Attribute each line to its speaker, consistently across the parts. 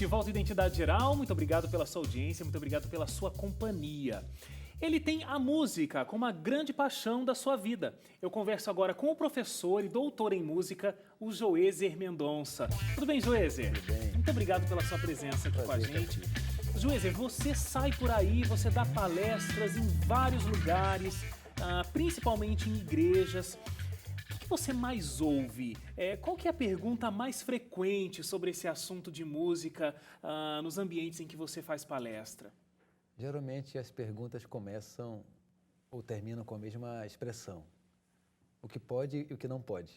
Speaker 1: De volta à Identidade Geral, muito obrigado pela sua audiência, muito obrigado pela sua companhia. Ele tem a música como uma grande paixão da sua vida. Eu converso agora com o professor e doutor em música, o Joezer Mendonça. Tudo bem, Joezer?
Speaker 2: Tudo bem.
Speaker 1: Muito obrigado pela sua presença aqui com a gente. Joezer, você sai por aí, você dá palestras em vários lugares, principalmente em igrejas. O que você mais ouve? Qual que é a pergunta mais frequente sobre esse assunto de música nos ambientes em que você faz palestra?
Speaker 2: Geralmente as perguntas começam ou terminam com a mesma expressão. O que pode e o que não pode.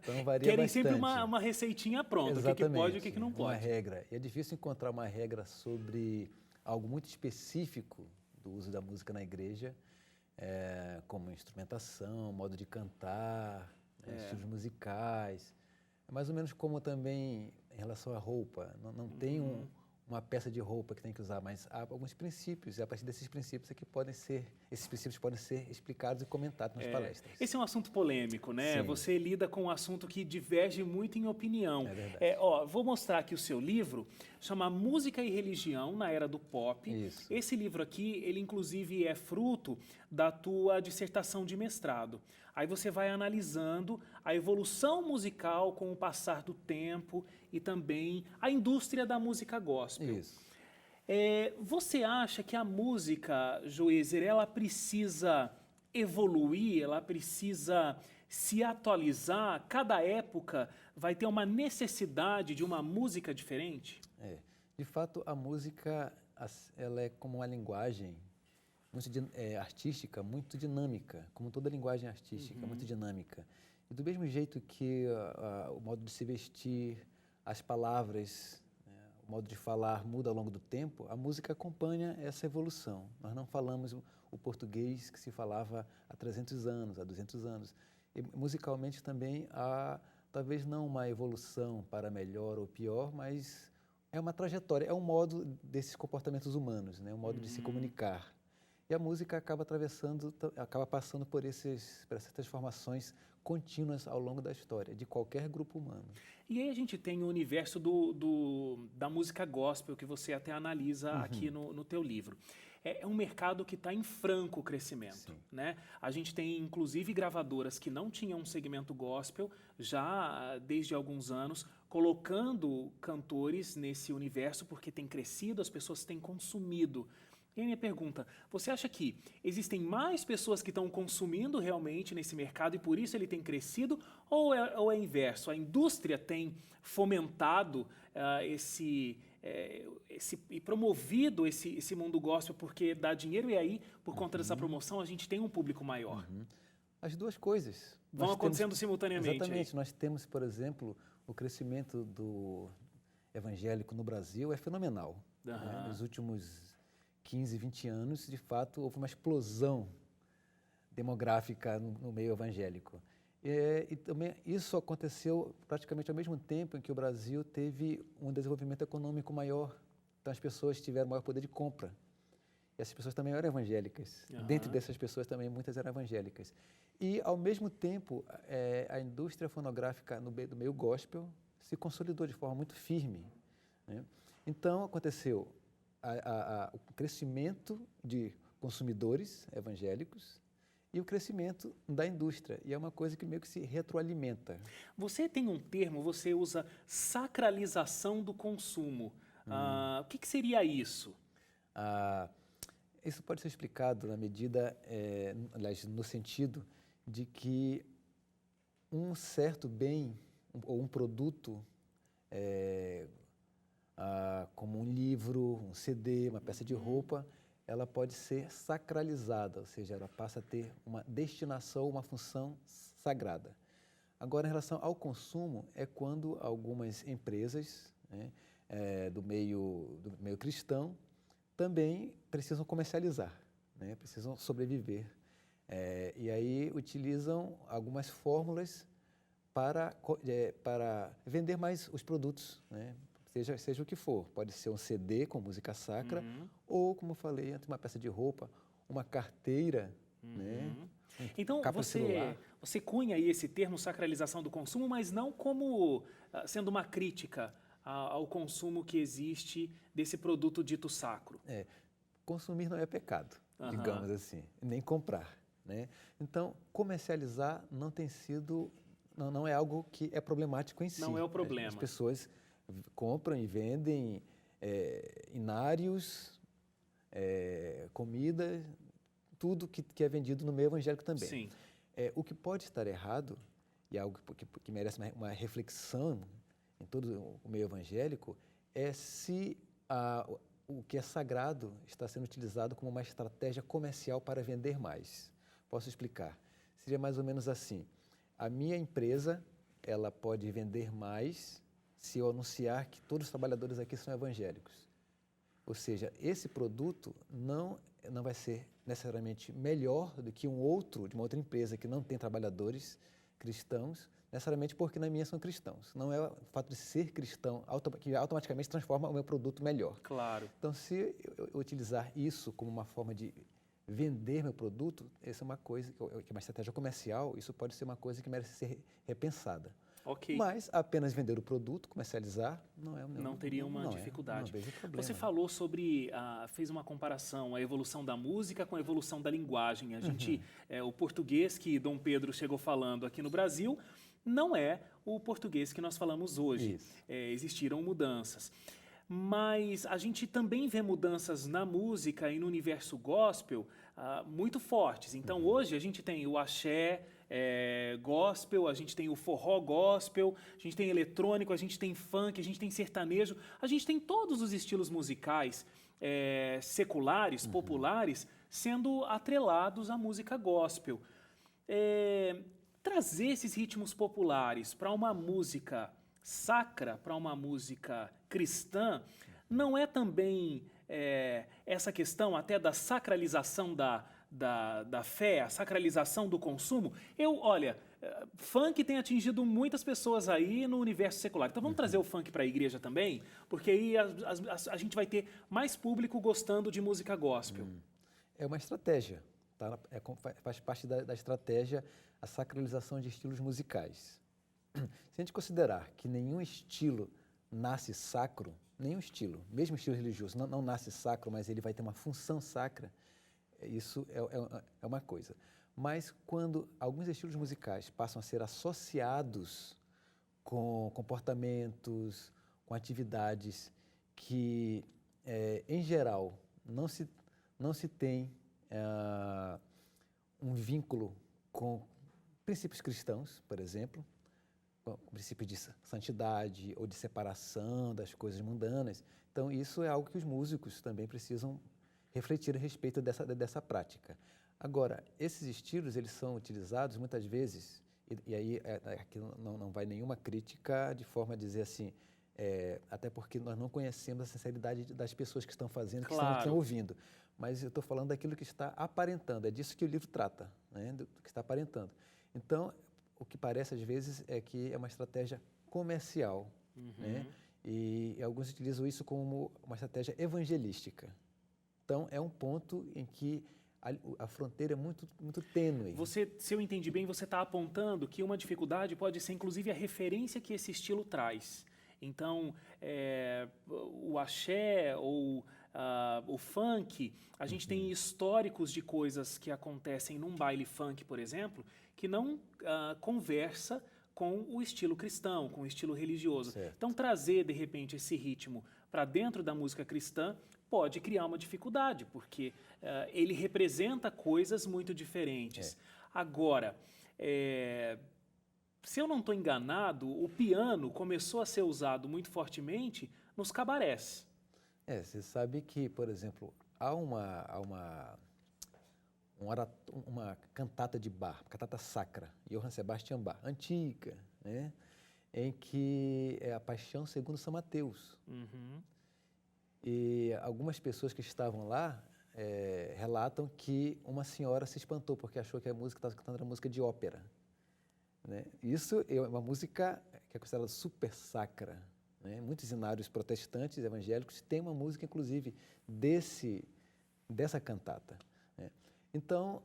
Speaker 2: Então varia
Speaker 1: Querem
Speaker 2: bastante.
Speaker 1: sempre uma receitinha pronta,
Speaker 2: Exatamente.
Speaker 1: o que pode e o que não pode.
Speaker 2: Uma regra. E é difícil encontrar uma regra sobre algo muito específico do uso da música na igreja, como instrumentação, modo de cantar, estilos musicais. É mais ou menos como também em relação à roupa. Não tem uma peça de roupa que tem que usar, mas há alguns princípios, e a partir desses princípios esses princípios podem ser explicados e comentados nas palestras.
Speaker 1: Esse é um assunto polêmico, né?
Speaker 2: Sim.
Speaker 1: Você lida com um assunto que diverge muito em opinião.
Speaker 2: É verdade.
Speaker 1: Vou mostrar aqui o seu livro, chama Música e Religião na Era do Pop.
Speaker 2: Isso.
Speaker 1: Esse livro aqui, ele inclusive é fruto da tua dissertação de mestrado. Aí você vai analisando a evolução musical com o passar do tempo e também a indústria da música gospel.
Speaker 2: Isso.
Speaker 1: Você acha que a música, Joezer, ela precisa evoluir, ela precisa se atualizar? Cada época vai ter uma necessidade de uma música diferente?
Speaker 2: De fato, a música ela é como uma linguagem artística, muito dinâmica, como toda linguagem artística, muito dinâmica. E do mesmo jeito que o modo de se vestir, as palavras, o modo de falar muda ao longo do tempo, a música acompanha essa evolução. Nós não falamos o português que se falava há 300 anos, há 200 anos. E, musicalmente também há, talvez não uma evolução para melhor ou pior, mas é uma trajetória, é um modo desses comportamentos humanos, né? Um modo de se comunicar. E a música acaba passando por essas transformações contínuas ao longo da história, de qualquer grupo humano.
Speaker 1: E aí a gente tem o universo da música gospel, que você até analisa aqui no teu livro. É um mercado que está em franco crescimento, né? A gente tem, inclusive, gravadoras que não tinham um segmento gospel, já desde alguns anos, colocando cantores nesse universo, porque tem crescido, as pessoas têm consumido. E a minha pergunta, você acha que existem mais pessoas que estão consumindo realmente nesse mercado e por isso ele tem crescido? Ou é inverso? A indústria tem fomentado e promovido esse mundo gospel porque dá dinheiro e aí, por conta dessa promoção, a gente tem um público maior?
Speaker 2: As duas coisas.
Speaker 1: Vão acontecendo simultaneamente.
Speaker 2: Exatamente. Nós temos, por exemplo, o crescimento do evangélico no Brasil é fenomenal. Né? Nos últimos 15, 20 anos, de fato, houve uma explosão demográfica no meio evangélico. E também isso aconteceu praticamente ao mesmo tempo em que o Brasil teve um desenvolvimento econômico maior. Então, as pessoas tiveram maior poder de compra. E essas pessoas também eram evangélicas. Dentre dessas pessoas também, muitas eram evangélicas. E, ao mesmo tempo, a indústria fonográfica do meio gospel se consolidou de forma muito firme. Né? Então, aconteceu o crescimento de consumidores evangélicos e o crescimento da indústria. E é uma coisa que meio que se retroalimenta.
Speaker 1: Você tem um termo, você usa sacralização do consumo. O que seria isso?
Speaker 2: Isso pode ser explicado na medida, aliás, no sentido de que um certo bem ou um produto como um livro, um CD, uma peça de roupa, ela pode ser sacralizada, ou seja, ela passa a ter uma destinação, uma função sagrada. Agora, em relação ao consumo, é quando algumas empresas, né, do meio cristão também precisam comercializar, né, precisam sobreviver. E aí utilizam algumas fórmulas para vender mais os produtos, né? Seja o que for, pode ser um CD com música sacra, ou, como eu falei, uma peça de roupa, uma carteira, né?
Speaker 1: Então, você cunha aí esse termo sacralização do consumo, mas não como sendo uma crítica ao consumo que existe desse produto dito sacro?
Speaker 2: Consumir não é pecado, digamos assim, nem comprar, né? Então, comercializar não tem sido, não é algo que é problemático em si.
Speaker 1: Não é o problema.
Speaker 2: As pessoas compram e vendem inários, comida, tudo que é vendido no meio evangélico também.
Speaker 1: Sim.
Speaker 2: O que pode estar errado, e algo que merece uma reflexão em todo o meio evangélico, é se o que é sagrado está sendo utilizado como uma estratégia comercial para vender mais. Posso explicar? Seria mais ou menos assim: a minha empresa, ela pode vender mais se eu anunciar que todos os trabalhadores aqui são evangélicos. Ou seja, esse produto não vai ser necessariamente melhor do que de uma outra empresa que não tem trabalhadores cristãos, necessariamente porque na minha são cristãos. Não é o fato de ser cristão que automaticamente transforma o meu produto melhor.
Speaker 1: Claro.
Speaker 2: Então, se eu utilizar isso como uma forma de vender meu produto, essa é uma coisa, que é uma estratégia comercial, isso pode ser uma coisa que merece ser repensada.
Speaker 1: Okay.
Speaker 2: Mas apenas vender o produto, comercializar,
Speaker 1: não teria uma dificuldade.
Speaker 2: Não vejo problema.
Speaker 1: Você falou sobre, fez uma comparação, a evolução da música com a evolução da linguagem. A gente, o português que Dom Pedro chegou falando aqui no Brasil não é o português que nós falamos hoje. Existiram mudanças. Mas a gente também vê mudanças na música e no universo gospel muito fortes. Então, hoje a gente tem o axé gospel, a gente tem o forró gospel, a gente tem eletrônico, a gente tem funk, a gente tem sertanejo, a gente tem todos os estilos musicais seculares, populares, sendo atrelados à música gospel. Trazer esses ritmos populares para uma música sacra, para uma música cristã, não é também essa questão até da sacralização da fé, a sacralização do consumo? Olha, funk tem atingido muitas pessoas aí no universo secular. Então vamos trazer o funk para a igreja também? Porque aí a gente vai ter mais público gostando de música gospel.
Speaker 2: É uma estratégia, tá? Faz parte da estratégia a sacralização de estilos musicais. Se a gente considerar que nenhum estilo nasce sacro, nenhum estilo, mesmo estilo religioso, não nasce sacro, mas ele vai ter uma função sacra, isso é uma coisa. Mas quando alguns estilos musicais passam a ser associados com comportamentos, com atividades que, em geral, não se tem um vínculo com princípios cristãos, por exemplo, com princípios de santidade ou de separação das coisas mundanas. Então, isso é algo que os músicos também precisam refletir a respeito dessa prática. Agora, esses estilos, eles são utilizados muitas vezes, e aí aqui não vai nenhuma crítica de forma a dizer assim, até porque nós não conhecemos a sinceridade das pessoas que estão fazendo, que estão ouvindo. Mas eu estou falando daquilo que está aparentando, é disso que o livro trata, né, do que está aparentando. Então, o que parece às vezes é que é uma estratégia comercial, né? E alguns utilizam isso como uma estratégia evangelística. Então, é um ponto em que a fronteira é muito, muito tênue.
Speaker 1: Se eu entendi bem, você está apontando que uma dificuldade pode ser, inclusive, a referência que esse estilo traz. Então, o axé ou o funk, a gente tem históricos de coisas que acontecem num baile funk, por exemplo, que não conversa com o estilo cristão, com o estilo religioso.
Speaker 2: Certo.
Speaker 1: Então, trazer, de repente, esse ritmo para dentro da música cristã pode criar uma dificuldade, porque ele representa coisas muito diferentes. Agora, se eu não estou enganado, o piano começou a ser usado muito fortemente nos cabarés.
Speaker 2: Você sabe que, por exemplo, há uma cantata de Bach, cantata sacra, Johann Sebastian Bach, antiga, né? Em que é a Paixão segundo São Mateus. E algumas pessoas que estavam lá relatam que uma senhora se espantou porque achou que a música estava cantando uma música de ópera, né? Isso é uma música que é considerada super sacra, né? Muitos inários protestantes evangélicos têm uma música, inclusive, dessa cantata, né? Então,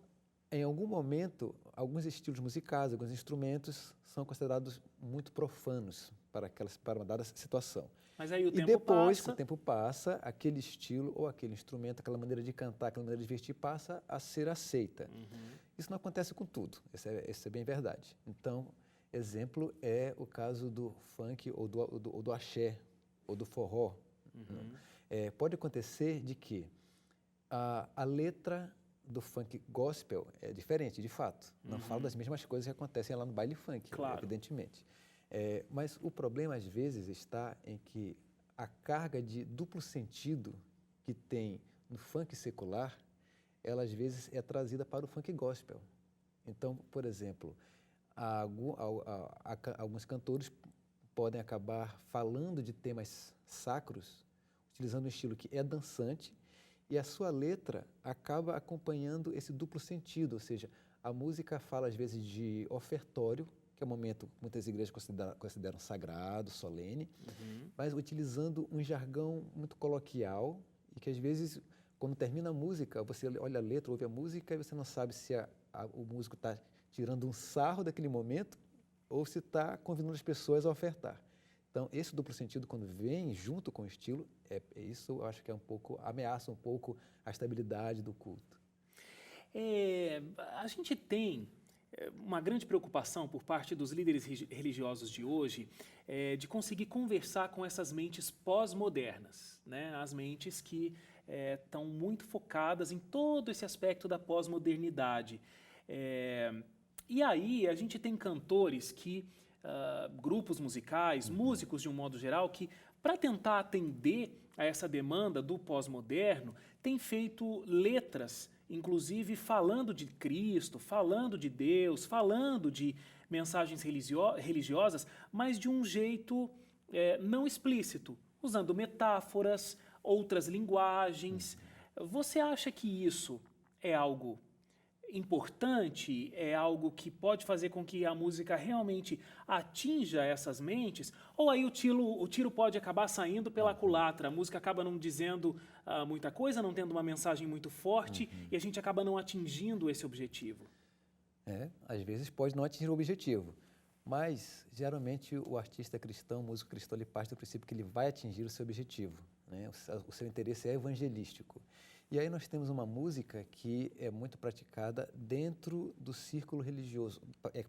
Speaker 2: em algum momento, alguns estilos musicais, alguns instrumentos são considerados muito profanos para uma dada situação.
Speaker 1: Mas aí o
Speaker 2: E
Speaker 1: tempo
Speaker 2: depois,
Speaker 1: passa.
Speaker 2: com o tempo passa, aquele estilo ou aquele instrumento, aquela maneira de cantar, aquela maneira de vestir passa a ser aceita. Isso não acontece com tudo, isso é bem verdade. Então, exemplo é o caso do funk ou do axé ou do forró. Pode acontecer de que a letra do funk gospel é diferente, de fato. Não fala das mesmas coisas que acontecem lá no baile funk,
Speaker 1: claro.
Speaker 2: Evidentemente. Mas o problema, às vezes, está em que a carga de duplo sentido que tem no funk secular, ela, às vezes, é trazida para o funk gospel. Então, por exemplo, alguns cantores podem acabar falando de temas sacros, utilizando um estilo que é dançante, e a sua letra acaba acompanhando esse duplo sentido, ou seja, a música fala, às vezes, de ofertório, que é um momento que muitas igrejas consideram sagrado, solene, mas utilizando um jargão muito coloquial e que, às vezes, quando termina a música, você olha a letra, ouve a música e você não sabe se o músico está tirando um sarro daquele momento ou se está convidando as pessoas a ofertar. Então, esse duplo sentido, quando vem junto com o estilo, isso eu acho que ameaça um pouco a estabilidade do culto.
Speaker 1: A gente tem uma grande preocupação por parte dos líderes religiosos de hoje de conseguir conversar com essas mentes pós-modernas, né? As mentes que estão muito focadas em todo esse aspecto da pós-modernidade. E aí a gente tem cantores grupos musicais, músicos de um modo geral, que para tentar atender a essa demanda do pós-moderno, tem feito letras, inclusive falando de Cristo, falando de Deus, falando de mensagens religiosas, mas de um jeito não explícito, usando metáforas, outras linguagens. Você acha que isso é algo importante, é algo que pode fazer com que a música realmente atinja essas mentes, ou aí o tiro pode acabar saindo pela culatra, a música acaba não dizendo muita coisa, não tendo uma mensagem muito forte, e a gente acaba não atingindo esse objetivo?
Speaker 2: Às vezes pode não atingir o objetivo, mas geralmente o artista cristão, o músico cristão, ele parte do princípio que ele vai atingir o seu objetivo, né? O seu interesse é evangelístico. E aí nós temos uma música que é muito praticada dentro do círculo religioso,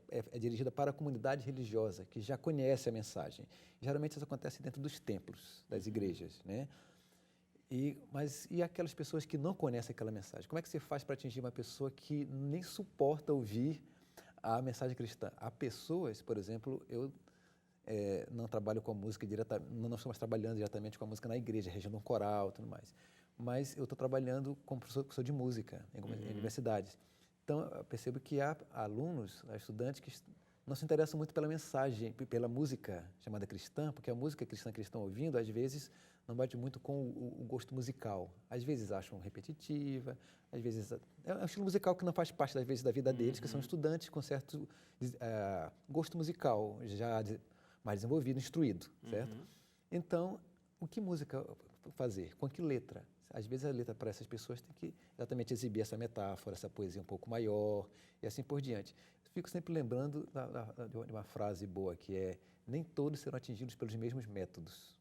Speaker 2: é dirigida para a comunidade religiosa, que já conhece a mensagem. Geralmente isso acontece dentro dos templos, das igrejas, né? Mas aquelas pessoas que não conhecem aquela mensagem? Como é que você faz para atingir uma pessoa que nem suporta ouvir a mensagem cristã? Há pessoas, por exemplo, eu não trabalho com a música diretamente, não estamos trabalhando diretamente com a música na igreja, regendo um coral e tudo mais. Mas eu estou trabalhando como professor de música em universidades. Então, eu percebo que há alunos, há estudantes que não se interessam muito pela mensagem, pela música chamada cristã, porque a música cristã que eles estão ouvindo, às vezes, não bate muito com o gosto musical. Às vezes acham repetitiva, às vezes... É um estilo musical que não faz parte, às vezes, da vida deles, que são estudantes com certo gosto musical já mais desenvolvido, instruído, certo? Então, o que música fazer? Com que letra? Às vezes a letra para essas pessoas tem que exatamente exibir essa metáfora, essa poesia um pouco maior e assim por diante. Fico sempre lembrando de uma frase boa que é: nem todos serão atingidos pelos mesmos métodos.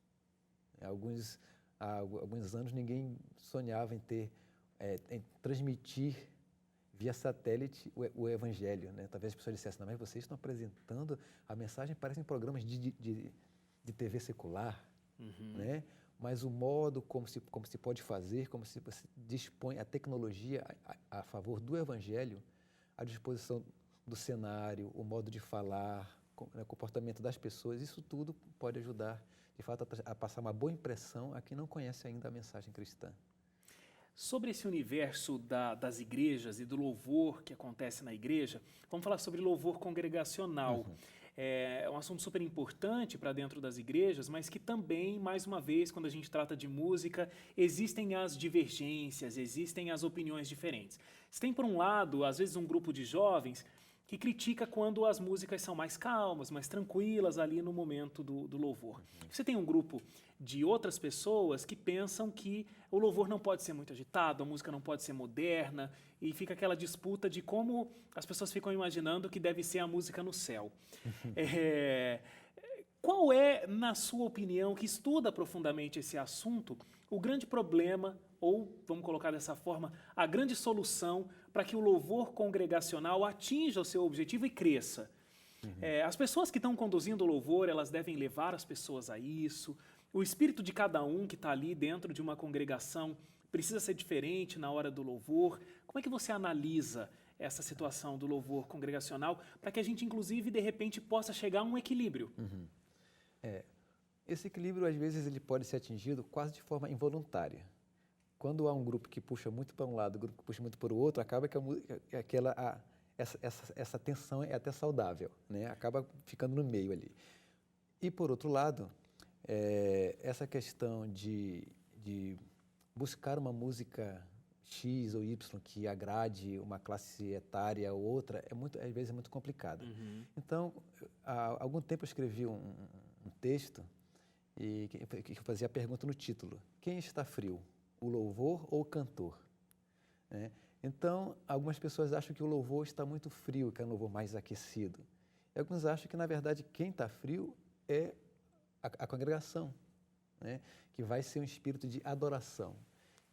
Speaker 2: Há alguns anos ninguém sonhava em transmitir via satélite o evangelho, né? Talvez as pessoas dissessem: não, mas vocês estão apresentando a mensagem, parecem programas de TV secular, né? Mas o modo como se pode fazer, como se dispõe a tecnologia a favor do evangelho, a disposição do cenário, o modo de falar, o comportamento das pessoas, isso tudo pode ajudar, de fato, a passar uma boa impressão a quem não conhece ainda a mensagem cristã.
Speaker 1: Sobre esse universo das igrejas e do louvor que acontece na igreja, vamos falar sobre louvor congregacional. É um assunto super importante para dentro das igrejas, mas que também, mais uma vez, quando a gente trata de música, existem as divergências, existem as opiniões diferentes. Você tem, por um lado, às vezes um grupo de jovens que critica quando as músicas são mais calmas, mais tranquilas ali no momento do louvor. Você tem um grupo de outras pessoas que pensam que o louvor não pode ser muito agitado, a música não pode ser moderna, e fica aquela disputa de como as pessoas ficam imaginando que deve ser a música no céu. Qual é, na sua opinião, que estuda profundamente esse assunto, o grande problema, ou, vamos colocar dessa forma, a grande solução para que o louvor congregacional atinja o seu objetivo e cresça? As pessoas que estão conduzindo o louvor, elas devem levar as pessoas a isso. O espírito de cada um que está ali dentro de uma congregação precisa ser diferente na hora do louvor. Como é que você analisa essa situação do louvor congregacional para que a gente, inclusive, de repente, possa chegar a um equilíbrio?
Speaker 2: Esse equilíbrio, às vezes, ele pode ser atingido quase de forma involuntária. Quando há um grupo que puxa muito para um lado, um grupo que puxa muito para o outro, acaba que essa tensão é até saudável, né? Acaba ficando no meio ali. E, por outro lado, essa questão de buscar uma música X ou Y que agrade uma classe etária ou outra, às vezes é muito complicado. Então, há algum tempo eu escrevi um texto que fazia a pergunta no título: quem está frio, o louvor ou o cantor? Né? Então, algumas pessoas acham que o louvor está muito frio, que é um louvor mais aquecido. E alguns acham que, na verdade, quem está frio é a congregação, né? Que vai ser um espírito de adoração.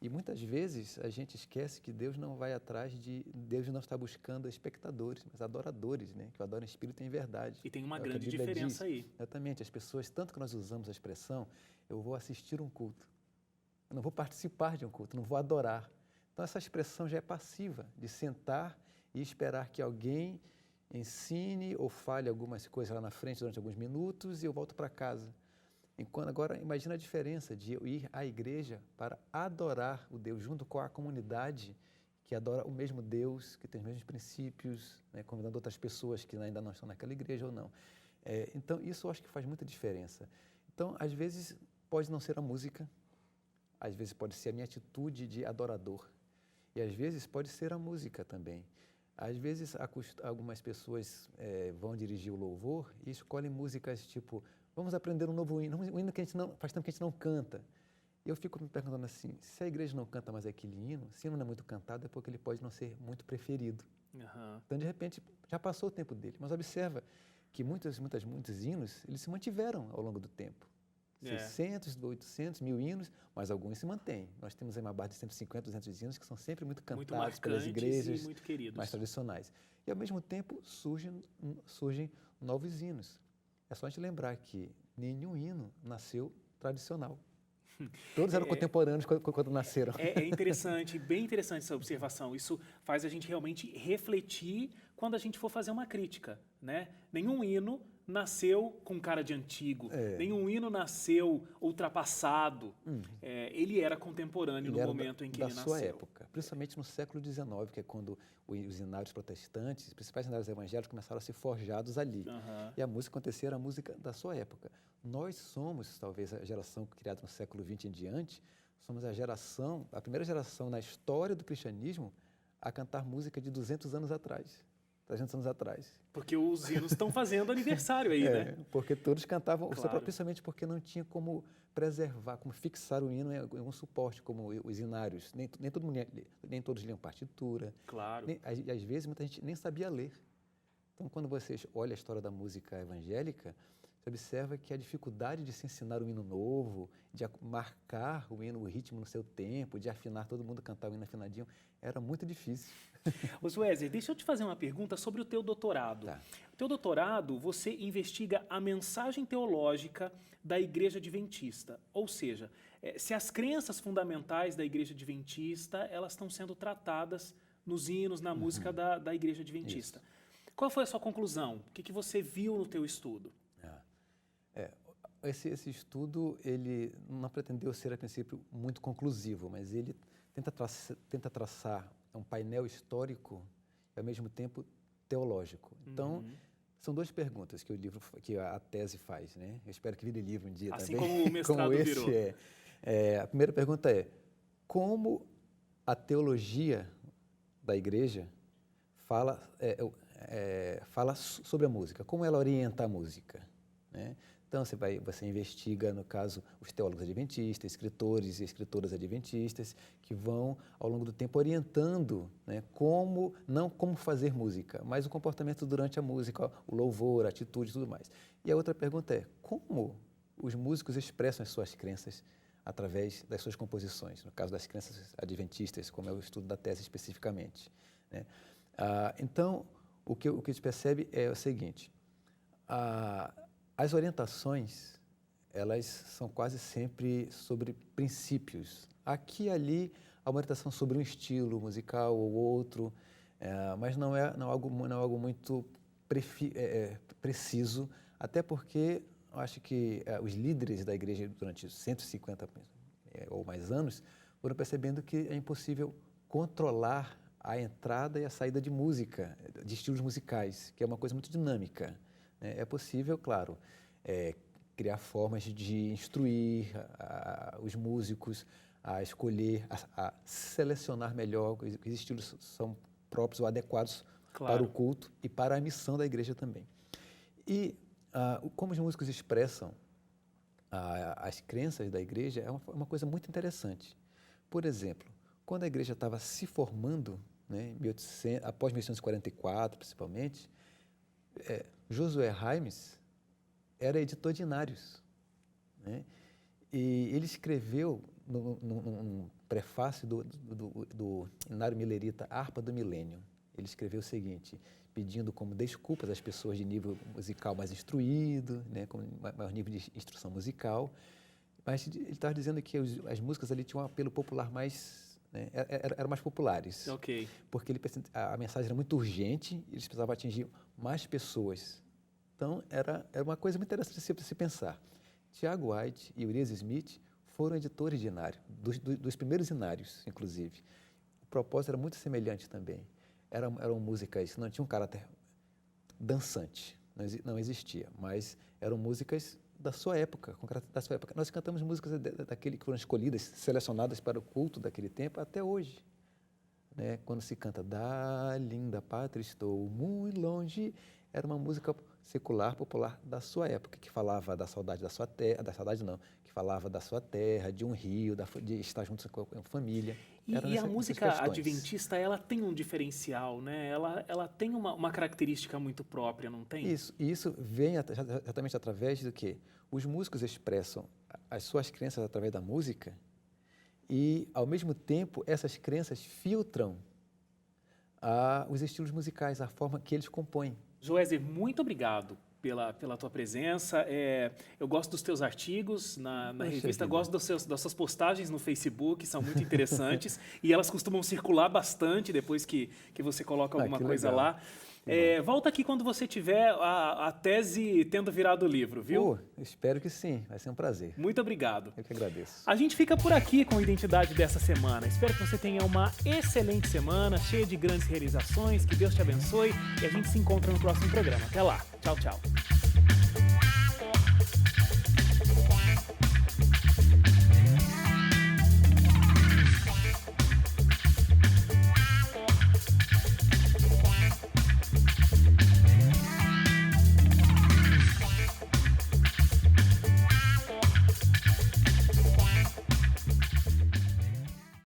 Speaker 2: E muitas vezes a gente esquece que Deus não vai atrás Deus não está buscando espectadores, mas adoradores, né? Que adoram espírito em verdade.
Speaker 1: E tem uma grande diferença aí.
Speaker 2: Exatamente. As pessoas, tanto que nós usamos a expressão, eu vou assistir um culto. Eu não vou participar de um culto, não vou adorar. Então essa expressão já é passiva, de sentar e esperar que alguém ensine ou fale algumas coisas lá na frente durante alguns minutos e eu volto para casa. Agora, imagina a diferença de eu ir à igreja para adorar o Deus junto com a comunidade que adora o mesmo Deus, que tem os mesmos princípios, né, convidando outras pessoas que ainda não estão naquela igreja ou não. Então, isso eu acho que faz muita diferença. Então, às vezes, pode não ser a música, às vezes pode ser a minha atitude de adorador, e às vezes pode ser a música também. Às vezes, algumas pessoas vão dirigir o louvor e escolhem músicas tipo: vamos aprender um novo hino, um hino que faz tempo que a gente não canta. E eu fico me perguntando assim, se a igreja não canta mais aquele hino, se ele não é muito cantado, é porque ele pode não ser muito preferido. Então, de repente, já passou o tempo dele. Mas observa que muitos hinos, eles se mantiveram ao longo do tempo. 600, 800, 1000 hinos, mas alguns se mantêm. Nós temos aí uma base de 150, 200 hinos que são sempre muito cantados pelas igrejas mais tradicionais. E, ao mesmo tempo, surgem novos hinos. É só a gente lembrar que nenhum hino nasceu tradicional. Todos eram contemporâneos quando nasceram.
Speaker 1: É interessante, bem interessante essa observação. Isso faz a gente realmente refletir quando a gente for fazer uma crítica, né? Nenhum hino nasceu com cara de antigo, nenhum hino nasceu ultrapassado. Ele era contemporâneo no momento em que ele nasceu.
Speaker 2: Da sua época, principalmente no século XIX, que é quando os hinários protestantes, os principais hinários evangélicos começaram a ser forjados ali. E a música acontecia, era a música da sua época. Nós somos, talvez, a geração criada no século XX em diante, somos a primeira geração na história do cristianismo a cantar música de 200 anos atrás. 300 anos atrás.
Speaker 1: Porque os hinos estão fazendo aniversário aí, né?
Speaker 2: Porque todos cantavam,
Speaker 1: claro.
Speaker 2: Principalmente porque não tinha como preservar, como fixar o hino em um suporte, como os hinários. Nem todos liam partitura.
Speaker 1: Claro.
Speaker 2: E às vezes muita gente nem sabia ler. Então, quando você olha a história da música evangélica, você observa que a dificuldade de se ensinar um hino novo, de marcar o hino, o ritmo no seu tempo, de afinar, todo mundo cantar o hino afinadinho, era muito difícil.
Speaker 1: Ô Suézer, deixa eu te fazer uma pergunta sobre o teu doutorado.
Speaker 2: Tá.
Speaker 1: O teu doutorado, você investiga a mensagem teológica da Igreja Adventista, ou seja, se as crenças fundamentais da Igreja Adventista, elas estão sendo tratadas nos hinos, na música da Igreja Adventista. Isso. Qual foi a sua conclusão? O que você viu no teu estudo?
Speaker 2: Esse estudo, ele não pretendeu ser, a princípio, muito conclusivo, mas ele tenta traçar um painel histórico e, ao mesmo tempo, teológico. Então, são duas perguntas que a tese faz, né? Eu espero que vire livro um dia
Speaker 1: assim
Speaker 2: também.
Speaker 1: Assim como o mestrado virou.
Speaker 2: A primeira pergunta é: como a teologia da igreja fala sobre a música? Como ela orienta a música? Né? Então, você investiga, no caso, os teólogos adventistas, escritores e escritoras adventistas, que vão, ao longo do tempo, orientando, né, não como fazer música, mas o comportamento durante a música, o louvor, a atitude e tudo mais. E a outra pergunta é, como os músicos expressam as suas crenças através das suas composições, no caso das crenças adventistas, como é o estudo da tese especificamente, né? Então, o que a gente percebe é o seguinte, as orientações, elas são quase sempre sobre princípios. Aqui e ali, há uma orientação sobre um estilo musical ou outro, mas não é algo muito preciso, até porque eu acho que os líderes da igreja durante 150 ou mais anos foram percebendo que é impossível controlar a entrada e a saída de música, de estilos musicais, que é uma coisa muito dinâmica. É possível, claro, criar formas de instruir os músicos a escolher, a selecionar melhor os estilos são próprios ou adequados para o culto e para a missão da igreja também. E como os músicos expressam as crenças da igreja é uma coisa muito interessante. Por exemplo, quando a igreja estava se formando, né, após 1844 principalmente, Josué Raimes era editor de hinários, né? E ele escreveu num prefácio do hinário milerita Harpa do Milênio, ele escreveu o seguinte, pedindo como desculpas às pessoas de nível musical mais instruído, né, com maior nível de instrução musical, mas ele estava dizendo que as músicas ali tinham um apelo popular mais, né, eram mais populares.
Speaker 1: Ok.
Speaker 2: Porque a mensagem era muito urgente, eles precisavam atingir mais pessoas. Então, era uma coisa muito interessante de se pensar. Tiago White e Urias Smith foram editores de hinário, dos primeiros hinários, inclusive. O propósito era muito semelhante também. Eram músicas que não tinham um caráter dançante, não existia, mas eram músicas da sua época, com caráter da sua época. Nós cantamos músicas daquele que foram escolhidas, selecionadas para o culto daquele tempo até hoje. Né? Quando se canta "Da linda pátria estou muito longe", era uma música secular, popular da sua época, que falava da saudade da sua terra, que falava da sua terra, de um rio, de estar junto com a família.
Speaker 1: E a música adventista, ela tem um diferencial, né? Ela tem uma característica muito própria, não tem?
Speaker 2: Isso vem exatamente através do que os músicos expressam as suas crenças através da música e, ao mesmo tempo, essas crenças filtram os estilos musicais, a forma que eles compõem.
Speaker 1: Joézer, muito obrigado pela tua presença. Eu gosto dos teus artigos na revista, gosto das suas postagens no Facebook, são muito interessantes e elas costumam circular bastante depois que você coloca alguma coisa lá. Volta aqui quando você tiver a tese tendo virado o livro, viu?
Speaker 2: Espero que sim, vai ser um prazer.
Speaker 1: Muito obrigado.
Speaker 2: Eu que agradeço.
Speaker 1: A gente fica por aqui com a Identidade dessa semana. Espero que você tenha uma excelente semana, cheia de grandes realizações, que Deus te abençoe e a gente se encontra no próximo programa. Até lá. Tchau, tchau.